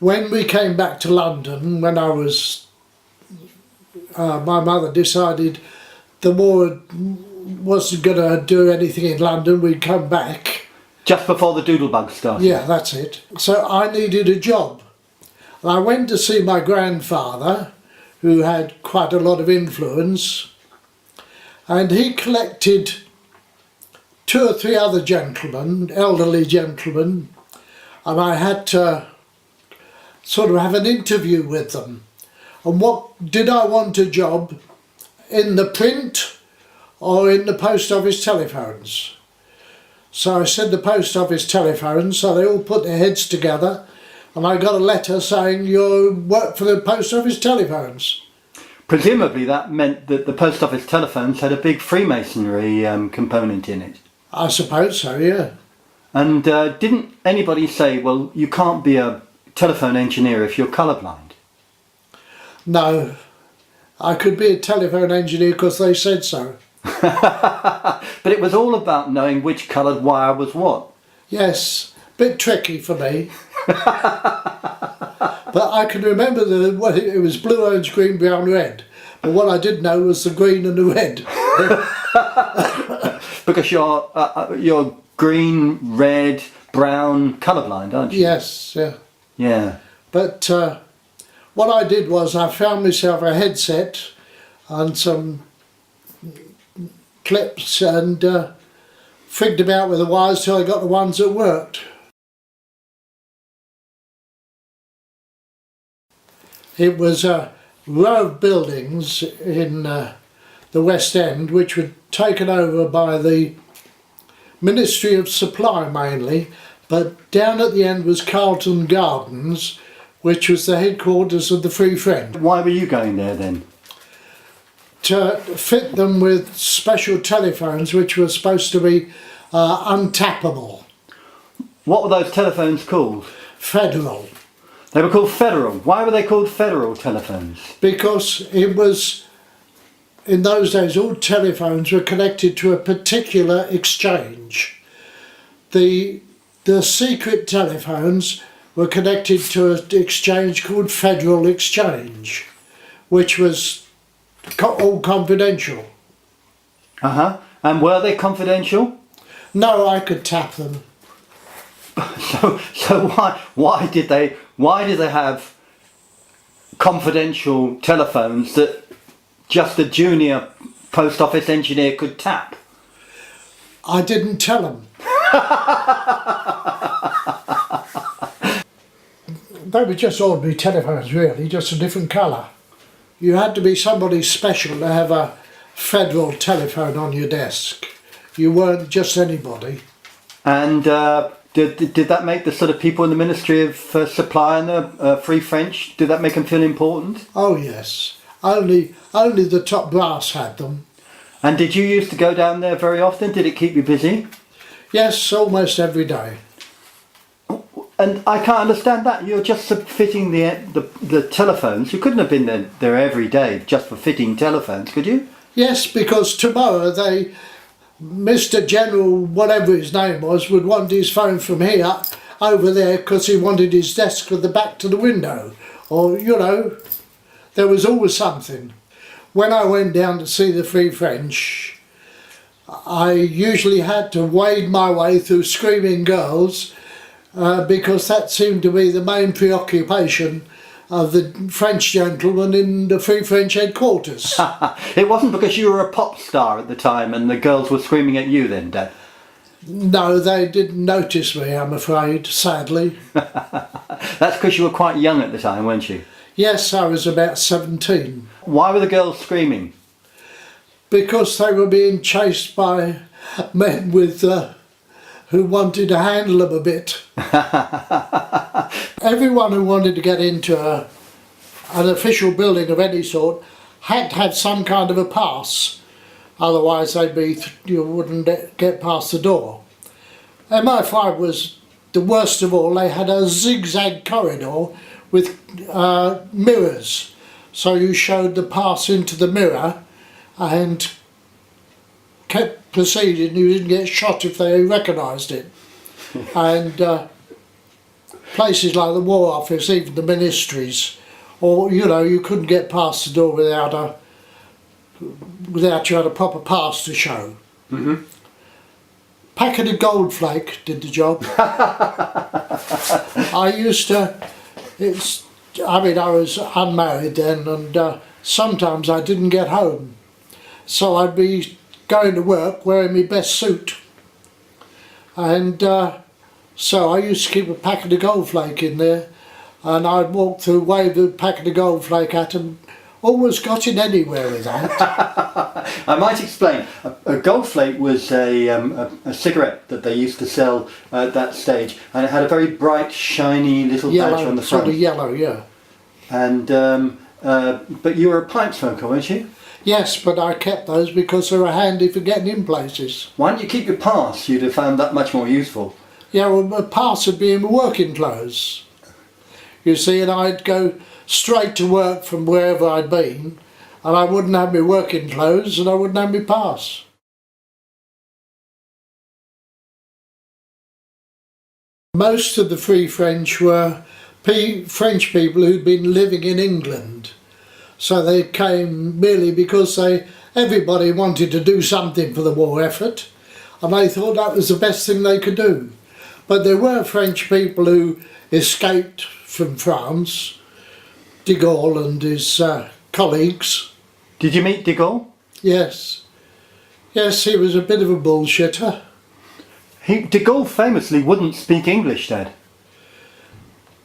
When we came back to London, when I was, my mother decided the war wasn't going to do anything in London, we'd come back. Just before the doodlebug started? Yeah, that's it. So I needed a job. And I went to see my grandfather, who had quite a lot of influence, and he collected 2 or 3 other gentlemen, elderly gentlemen, and I had to sort of have an interview with them. And what did I want a job in the print or in the post office telephones? So I said the post office telephones, so they all put their heads together, and I got a letter saying you work for the post office telephones. Presumably that meant that the post office telephones had a big Freemasonry component in it. I suppose so, yeah. And didn't anybody say, well, you can't be a telephone engineer if you're colourblind? No, I could be a telephone engineer because they said so. But it was all about knowing which coloured wire was what. Yes, bit tricky for me. But I can remember it was blue, orange, green, brown, red. But what I did know was the green and the red. Because you're green, red, brown, colourblind, aren't you? Yes, yeah. Yeah. But what I did was I found myself a headset and some clips and frigged about with the wires till I got the ones that worked. It was a row of buildings in the West End which were taken over by the Ministry of Supply mainly, but down at the end was Carlton Gardens, which was the headquarters of the Free French. Why were you going there then? To fit them with special telephones which were supposed to be untappable. What were those telephones called? Federal. They were called Federal. Why were they called Federal telephones? Because it was, in those days, all telephones were connected to a particular exchange. The secret telephones were connected to an exchange called Federal Exchange, which was all confidential. Uh-huh. And were they confidential? No, I could tap them. So why did they have confidential telephones that just a junior post office engineer could tap? I didn't tell them. They were just ordinary telephones really, just a different colour. You had to be somebody special to have a Federal telephone on your desk. You weren't just anybody. And did that make the sort of people in the Ministry of Supply and the Free French, did that make them feel important? Oh yes, only the top brass had them. And did you used to go down there very often? Did it keep you busy? Yes, almost every day. And I can't understand that. You're just fitting the telephones. You couldn't have been there every day just for fitting telephones, could you? Yes, because tomorrow Mr. General, whatever his name was, would want his phone from here over there because he wanted his desk with the back to the window. Or, you know, there was always something. When I went down to see the Free French, I usually had to wade my way through screaming girls because that seemed to be the main preoccupation of the French gentleman in the Free French headquarters. It wasn't because you were a pop star at the time and the girls were screaming at you then, Dad? No, they didn't notice me, I'm afraid, sadly. That's because you were quite young at the time, weren't you? Yes, I was about 17. Why were the girls screaming? Because they were being chased by men with who wanted to handle them a bit. Everyone who wanted to get into an official building of any sort had to have some kind of a pass, otherwise you wouldn't get past the door. MI5 was the worst of all. They had a zigzag corridor with mirrors, so you showed the pass into the mirror and kept proceeding. You didn't get shot if they recognised it. And places like the War Office, even the ministries, or you couldn't get past the door without you had a proper pass to show. Mm-hmm. Packet of Goldflake did the job. I was unmarried then, and sometimes I didn't get home, so I'd be going to work wearing my best suit, and so I used to keep a packet of Goldflake in there, and I'd walk through, wave the packet of Goldflake at them. Always got in anywhere with that. I might explain. A Goldflake was a cigarette that they used to sell at that stage, and it had a very bright, shiny little badge on the front. Sort of yellow, yeah. And but you were a pipe smoker, weren't you? Yes, but I kept those because they were handy for getting in places. Why didn't you keep your pass? You'd have found that much more useful. Yeah, well, my pass would be in my working clothes. You see, and I'd go straight to work from wherever I'd been, and I wouldn't have my working clothes and I wouldn't have my pass. Most of the Free French were French people who'd been living in England, so they came merely because everybody wanted to do something for the war effort, and they thought that was the best thing they could do. But there were French people who escaped from France, de Gaulle and his colleagues. Did you meet de Gaulle? Yes. Yes, he was a bit of a bullshitter. De Gaulle famously wouldn't speak English, Dad.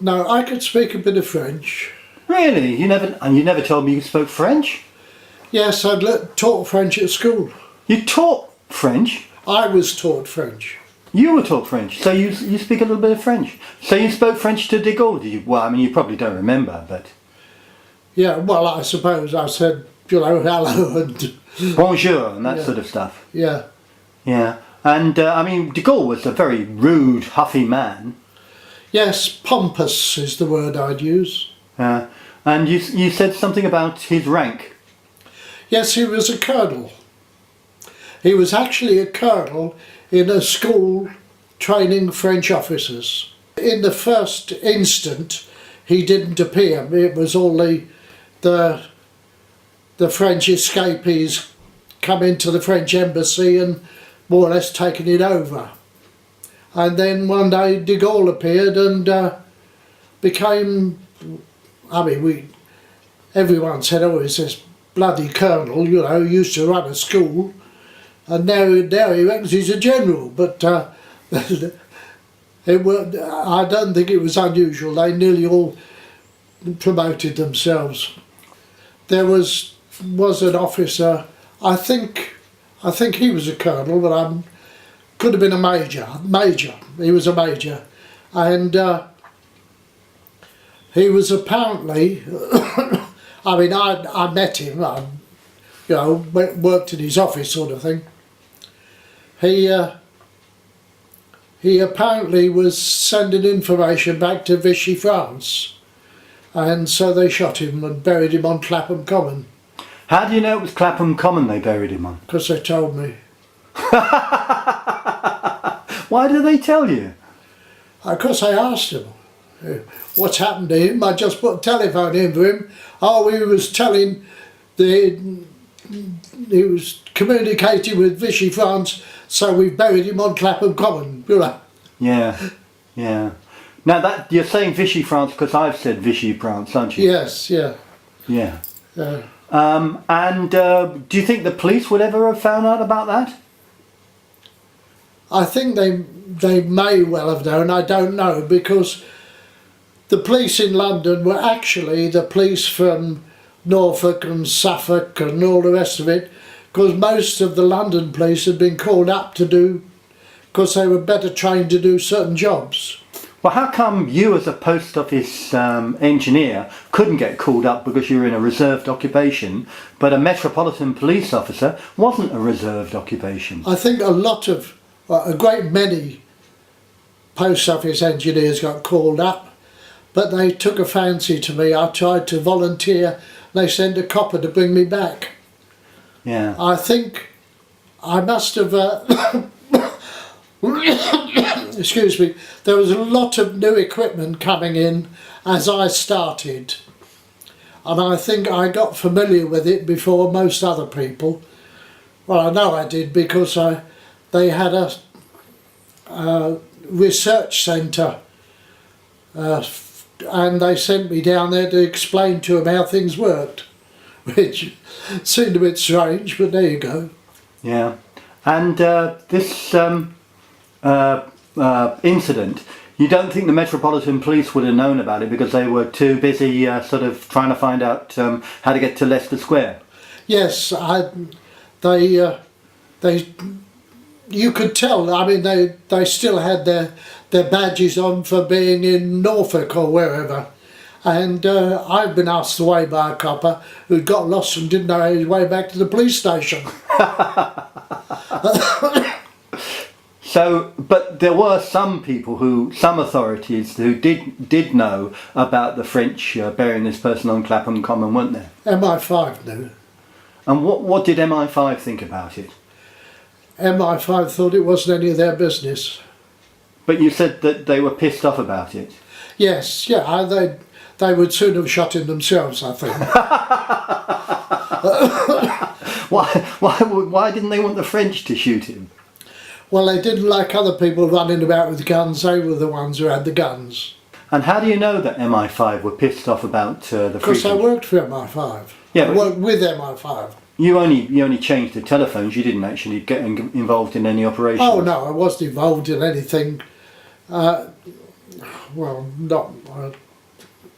No, I could speak a bit of French. Really? You never told me you spoke French? Yes, I'd taught French at school. You taught French? I was taught French. You were taught French, so you speak a little bit of French. So you spoke French to de Gaulle, did you? Well, I mean, you probably don't remember, but... Yeah, well, I suppose I said, hello and... Bonjour and that sort of stuff. Yeah. Yeah. And, I mean, de Gaulle was a very rude, huffy man. Yes, pompous is the word I'd use. And you said something about his rank. Yes, he was a colonel. He was actually a colonel in a school training French officers. In the first instant, he didn't appear. It was all the French escapees come into the French embassy and more or less taken it over. And then one day de Gaulle appeared and became, everyone said, oh, he's this bloody colonel, used to run a school, and now he reckons he's a general, but I don't think it was unusual. They nearly all promoted themselves. There was an officer, I think he was a colonel, but could have been a major. He was a major, and he was apparently. I met him. Worked in his office, sort of thing. He apparently was sending information back to Vichy France, and so they shot him and buried him on Clapham Common. How do you know it was Clapham Common they buried him on? Because they told me. Why did they tell you? Because I asked him what's happened to him. I just put a telephone in for him. Oh, he was telling he was communicating with Vichy France, so we buried him on Clapham Common. Yeah. Now that you're saying Vichy France because I've said Vichy France, aren't you? Yes, yeah. Yeah. And do you think the police would ever have found out about that? I think they may well have known, I don't know, because the police in London were actually the police from Norfolk and Suffolk and all the rest of it, because most of the London police had been called up because they were better trained to do certain jobs. Well, how come you as a post office engineer couldn't get called up because you were in a reserved occupation, but a metropolitan police officer wasn't a reserved occupation? I think a great many post office engineers got called up, but they took a fancy to me. I tried to volunteer, they sent a copper to bring me back. Yeah. I think I must have excuse me, there was a lot of new equipment coming in as I started, and I think I got familiar with it before most other people. Well, I know I did, because they had a research centre, and they sent me down there to explain to them how things worked, which seemed a bit strange, but there you go. Yeah. And this incident, you don't think the Metropolitan Police would have known about it because they were too busy sort of trying to find out how to get to Leicester Square? Yes, you could tell. I mean, they still had their badges on for being in Norfolk or wherever. And I've been asked the way by a copper who got lost and didn't know his way back to the police station. So, but there were some people some authorities who did know about the French burying this person on Clapham Common, weren't there? MI5 knew. And what did MI5 think about it? MI5 thought it wasn't any of their business. But you said that they were pissed off about it. Yes, yeah, they would soon have shot him themselves, I think. Why didn't they want the French to shoot him? Well, they didn't like other people running about with guns. They were the ones who had the guns. And how do you know that MI5 were pissed off about the Because I worked for MI5. Yeah, I worked with MI5. You only changed the telephones. You didn't actually get involved in any operations. Oh no, I wasn't involved in anything. Well, not.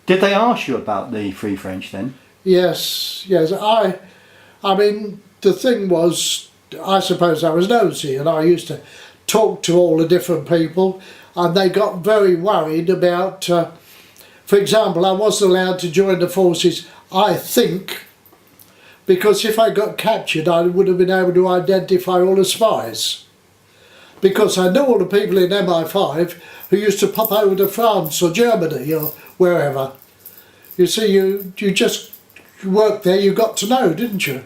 Did they ask you about the Free French then? Yes. I mean, the thing was, I suppose I was nosy, and I used to talk to all the different people, and they got very worried about. For example, I wasn't allowed to join the forces, I think, because if I got captured, I would have been able to identify all the spies. Because I knew all the people in MI5 who used to pop over to France or Germany or wherever. You see, you just worked there, you got to know, didn't you?